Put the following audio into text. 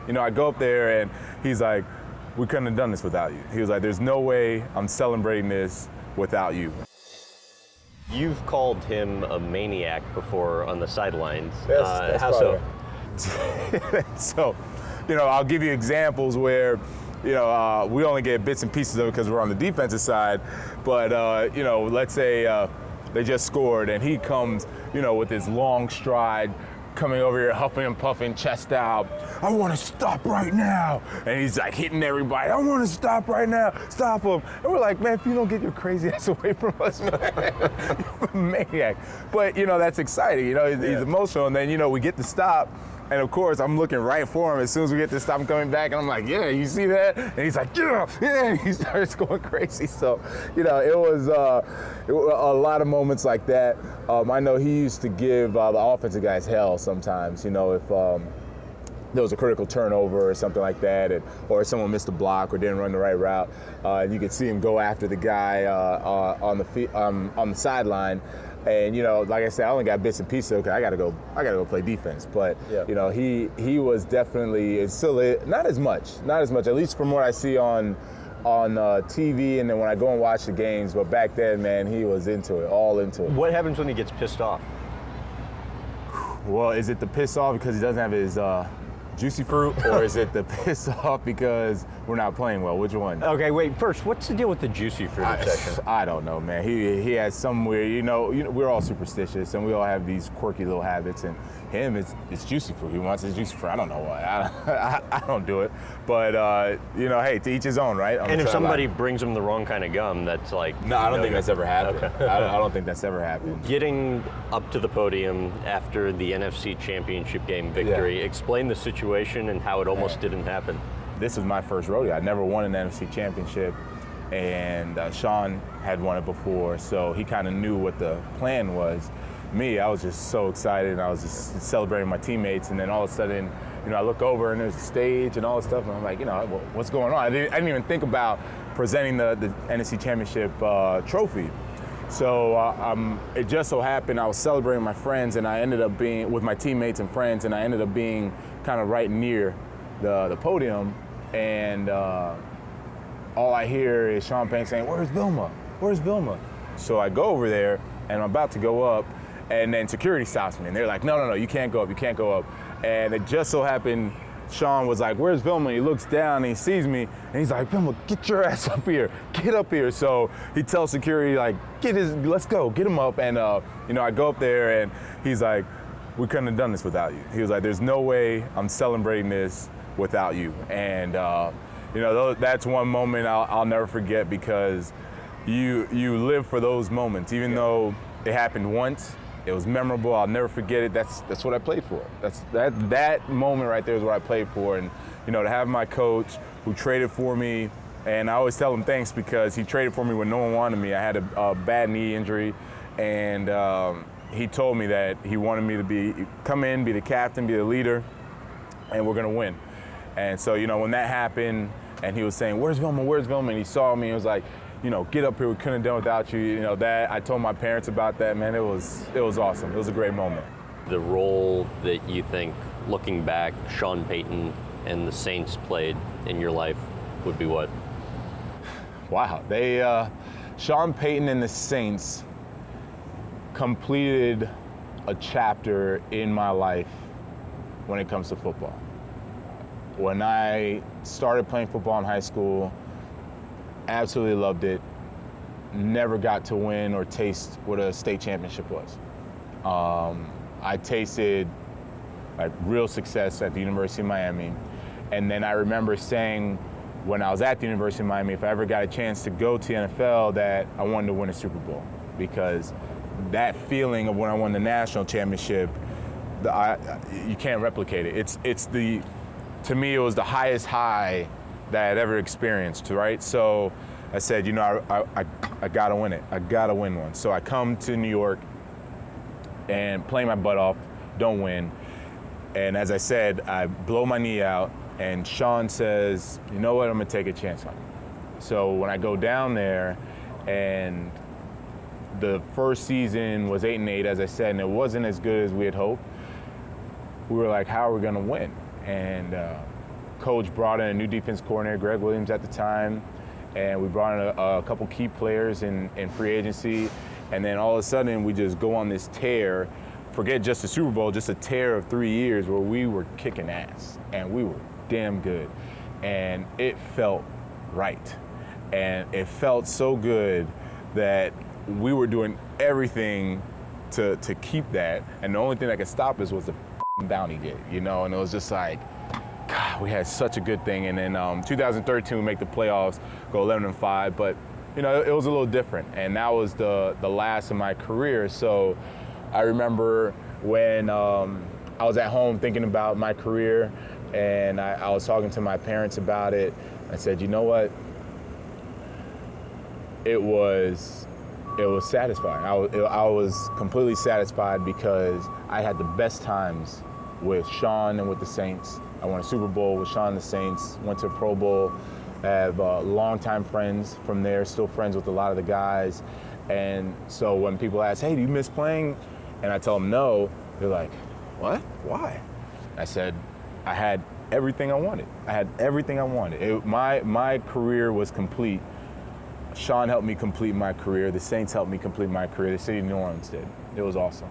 I go up there and he's like, we couldn't have done this without you. He was like, there's no way I'm celebrating this without you. You've called him a maniac before on the sidelines. That's how so? So, I'll give you examples where, we only get bits and pieces of it because we're on the defensive side. But, let's say they just scored and he comes, with his long stride, coming over here, huffing and puffing, chest out. I want to stop right now. And he's like hitting everybody. I want to stop right now. Stop him. And we're like, man, if you don't get your crazy ass away from us, man, you're a maniac. But, that's exciting. He's emotional. And then, we get to stop. And of course, I'm looking right for him. As soon as we get to stop, I'm coming back, and I'm like, yeah, you see that? And he's like, yeah. And he starts going crazy. So, it was a lot of moments like that. I know he used to give the offensive guys hell sometimes, if there was a critical turnover or something like that, or someone missed a block or didn't run the right route, and you could see him go after the guy on the sideline. And like I said, I only got bits and pieces because I gotta go play defense. But he was definitely, it's still not as much, at least from what I see on TV, and then when I go and watch the games. But back then, man, he was all into it. What happens when he gets pissed off? Well, is it the piss off because he doesn't have his juicy fruit, or is it the piss off because we're not playing well? Which one? Okay, wait. First, what's the deal with the juicy fruit obsession? I don't know, man. He has some weird. We're all superstitious, and we all have these quirky little habits. And him, it's juicy fruit. He wants his juicy fruit. I don't know why. I don't do it. But hey, to each his own, right? And if somebody brings him the wrong kind of gum, that's like. No, I don't think that's ever happened. Okay. I don't think that's ever happened. Getting up to the podium after the NFC Championship game victory, explain the situation and how it almost didn't happen. This was my first rodeo. I never won an NFC Championship, and Sean had won it before, so he kind of knew what the plan was. Me, I was just so excited, and I was just celebrating my teammates, and then all of a sudden, I look over and there's a stage and all this stuff, and I'm like, what's going on? I didn't even think about presenting the NFC Championship trophy. So it just so happened I was celebrating my friends, and I ended up being with my teammates and friends, and I ended up being kind of right near the podium, and all I hear is Sean Payton saying, "Where's Vilma? Where's Vilma?" So I go over there, and I'm about to go up, and then security stops me, and they're like, no, you can't go up, you can't go up. And it just so happened Sean was like, "Where's Vilma?" He looks down and he sees me, and he's like, "Vilma, get your ass up here, get up here." So he tells security, like, let's go, get him up. And I go up there, and he's like, "We couldn't have done this without you." He was like, "There's no way I'm celebrating this without you." And that's one moment I'll never forget, because you live for those moments, even though it happened once. It was memorable. I'll never forget it. That's what I played for. That moment right there is what I played for. And to have my coach who traded for me, and I always tell him thanks, because he traded for me when no one wanted me. I had a bad knee injury, and he told me that he wanted me to come in, be the captain, be the leader, and we're gonna win. And so when that happened, and he was saying, "Where's Vilma? Where's Vilma?" and he saw me, and was like, "Get up here, we couldn't have done without you." That I told my parents about that, man. It was awesome. It was a great moment. The role that you think, looking back, Sean Payton and the Saints played in your life would be what? Wow. Sean Payton and the Saints completed a chapter in my life when it comes to football. When I started playing football in high school, absolutely loved it. Never got to win or taste what a state championship was. I tasted real success at the University of Miami. And then I remember saying when I was at the University of Miami, if I ever got a chance to go to the NFL, that I wanted to win a Super Bowl, because that feeling of when I won the national championship, you can't replicate it. To me, it was the highest high that I'd ever experienced, right? So I said, I gotta win it. I gotta win one. So I come to New York and play my butt off, don't win. And as I said, I blow my knee out, and Sean says, "You know what, I'm gonna take a chance on you." So when I go down there, and the first season was 8-8, as I said, and it wasn't as good as we had hoped, we were like, how are we gonna win? And coach brought in a new defense coordinator, Greg Williams at the time, and we brought in a couple key players in free agency, and then all of a sudden we just go on this tear, forget just the Super Bowl, just a tear of 3 years where we were kicking ass, and we were damn good, and it felt right, and it felt so good that we were doing everything to keep that, and the only thing that could stop us was the bounty gate, you know, and it was just like, God, we had such a good thing. And then 2013, we make the playoffs, go 11-5, but you know, it was a little different, and that was the last of my career. So I remember when I was at home thinking about my career, and I was talking to my parents about it. I said, you know what? It was satisfying. I was completely satisfied because I had the best times with Sean and with the Saints. I won a Super Bowl with Sean and the Saints, went to a Pro Bowl. I have longtime friends from there, still friends with a lot of the guys. And so when people ask, hey, do you miss playing? And I tell them no, they're like, what? Why? I said, I had everything I wanted. I had everything I wanted. My career was complete. Sean helped me complete my career. The Saints helped me complete my career. The city of New Orleans did. It was awesome.